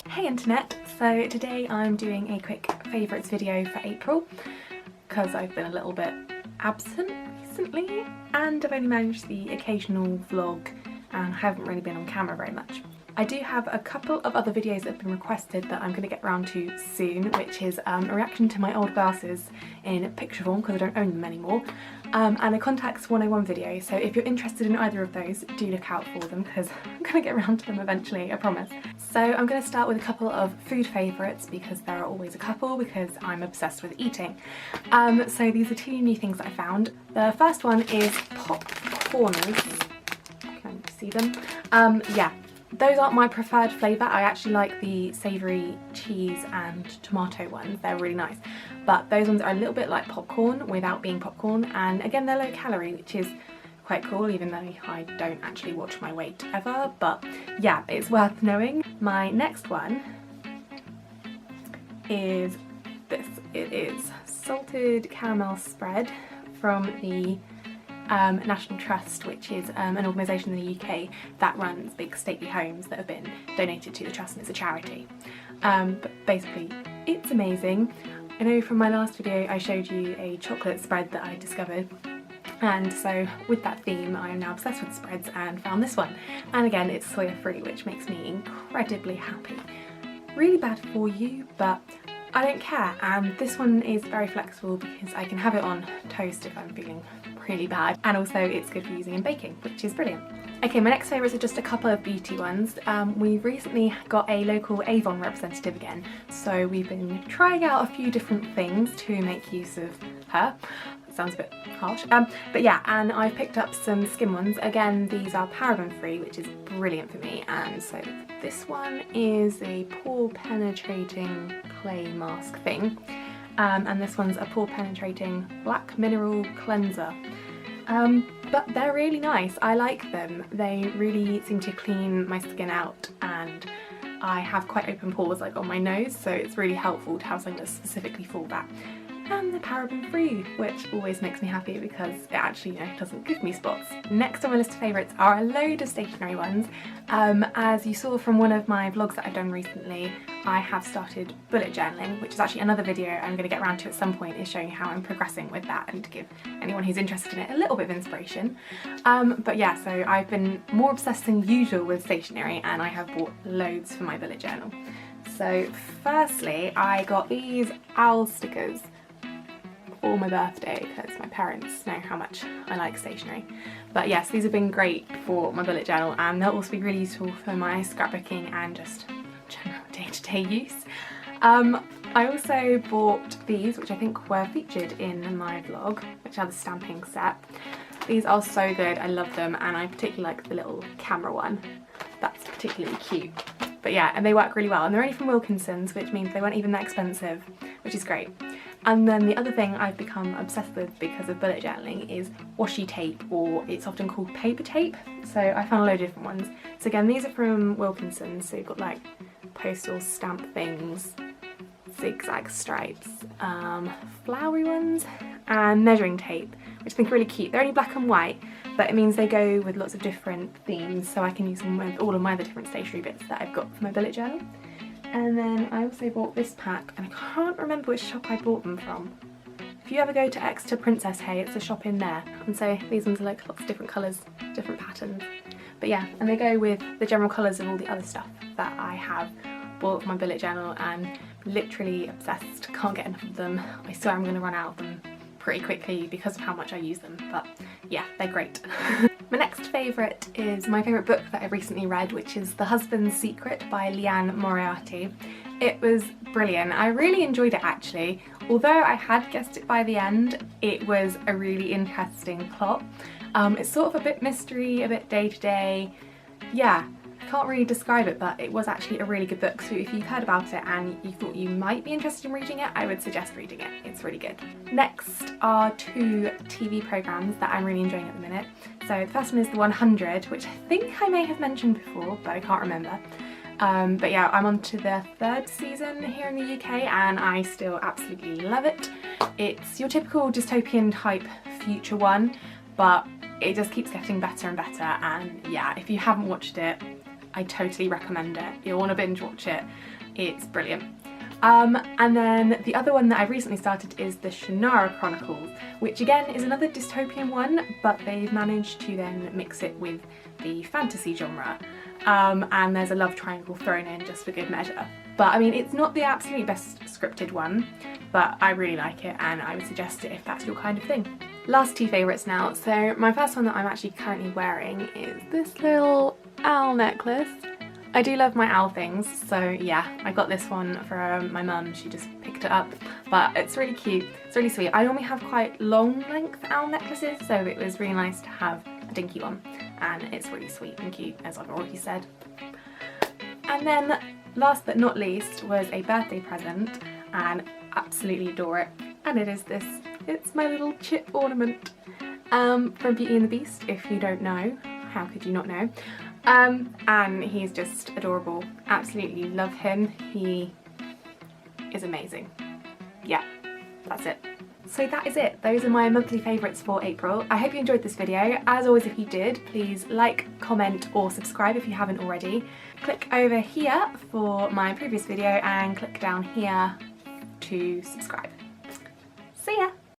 Hey internet! So today I'm doing a quick favourites video for April because I've been a little bit absent recently and I've only managed the occasional vlog and haven't really been on camera very much. I do have a couple of other videos that have been requested that I'm going to get around to soon, which is a reaction to my old glasses in picture form because I don't own them anymore, and a Contacts 101 video, so if you're interested in either of those, do look out for them because I'm going to get around to them eventually, I promise. So I'm going to start with a couple of food favourites because there are always a couple because I'm obsessed with eating. So these are two new things that I found. The first one is popcorners. Can you see them? Yeah. Those aren't my preferred flavour. I actually like the savoury cheese and tomato ones. They're really nice. But those ones are a little bit like popcorn without being popcorn, and again they're low calorie, which is quite cool even though I don't actually watch my weight ever, but yeah, it's worth knowing. My next one is this. It is salted caramel spread from the National Trust, which is an organisation in the UK that runs big stately homes that have been donated to the trust, and it's a charity. But basically it's amazing. I know from my last video I showed you a chocolate spread that I discovered, and so with that theme I am now obsessed with spreads and found this one, and again it's soya free, which makes me incredibly happy. Really bad for you, but I don't care, and this one is very flexible because I can have it on toast if I'm feeling really bad, and also it's good for using in baking, which is brilliant. Okay, my next favourites are just a couple of beauty ones. We recently got a local Avon representative again, so we've been trying out a few different things to make use of her. That sounds a bit harsh, but yeah, and I've picked up some skin ones. Again, these are paraben free, which is brilliant for me, and so this one is a pore penetrating clay mask thing. And this one's a pore penetrating black mineral cleanser. But they're really nice. I like them. They really seem to clean my skin out, and I have quite open pores like on my nose, so it's really helpful to have something that's specifically for that. And they're paraben free, which always makes me happy because it actually, you know, doesn't give me spots. Next on my list of favourites are a load of stationery ones. As you saw from one of my vlogs that I've done recently, I have started bullet journaling, which is actually another video I'm going to get around to at some point, is showing how I'm progressing with that and to give anyone who's interested in it a little bit of inspiration. But yeah, so I've been more obsessed than usual with stationery, and I have bought loads for my bullet journal. So firstly, I got these owl stickers for my birthday because my parents know how much I like stationery. But yes, these have been great for my bullet journal, and they'll also be really useful for my scrapbooking and just general day-to-day use. I also bought these, which I think were featured in my vlog, which are the stamping set. These are so good, I love them, and I particularly like the little camera one. That's particularly cute. But yeah, and they work really well, and they're only from Wilkinson's, which means they weren't even that expensive, which is great. And then the other thing I've become obsessed with because of bullet journaling is washi tape, or it's often called paper tape. So I found a load of different ones. So again, these are from Wilkinson's, so you've got like postal stamp things, zigzag stripes, flowery ones, and measuring tape, which I think are really cute. They're only black and white, but it means they go with lots of different themes, so I can use them with all of my other different stationery bits that I've got for my bullet journal. And then I also bought this pack, and I can't remember which shop I bought them from. If you ever go to Exeter Princess Hay, it's a shop in there, and so these ones are like lots of different colours, different patterns. But yeah, and they go with the general colours of all the other stuff that I have bought for my bullet journal, and literally obsessed, can't get enough of them. I swear I'm going to run out of them pretty quickly because of how much I use them, but yeah, they're great. My next favourite is my favourite book that I recently read, which is The Husband's Secret by Leanne Moriarty. It was brilliant. I really enjoyed it actually. Although I had guessed it by the end, it was a really interesting plot. It's sort of a bit mystery, a bit day-to-day. Yeah, I can't really describe it, but it was actually a really good book, so if you've heard about it and you thought you might be interested in reading it, I would suggest reading it. It's really good. Next are two TV programmes that I'm really enjoying at the minute. So the first one is The 100, which I think I may have mentioned before, but I can't remember. But yeah, I'm on to the third season here in the UK, and I still absolutely love it. It's your typical dystopian type future one, but it just keeps getting better and better, and yeah, if you haven't watched it, I totally recommend it. You'll want to binge watch it. It's brilliant. And then the other one that I've recently started is the Shannara Chronicles, which again is another dystopian one, but they've managed to then mix it with the fantasy genre. And there's a love triangle thrown in just for good measure. But I mean, it's not the absolutely best scripted one, but I really like it and I would suggest it if that's your kind of thing. Last two favourites now. So my first one that I'm actually currently wearing is this little owl necklace. I do love my owl things, so yeah, I got this one from my mum. She just picked it up, but it's really cute, it's really sweet. I normally have quite long length owl necklaces, so it was really nice to have a dinky one, and it's really sweet and cute, as I've already said. And then last but not least was a birthday present, and absolutely adore it, and it is this. It's my little chip ornament from Beauty and the Beast. If you don't know, how could you not know? And he's just adorable. Absolutely love him. He is amazing. Yeah, that's it. So that is it. Those are my monthly favourites for April. I hope you enjoyed this video. As always, if you did, please like, comment or subscribe if you haven't already. Click over here for my previous video and click down here to subscribe.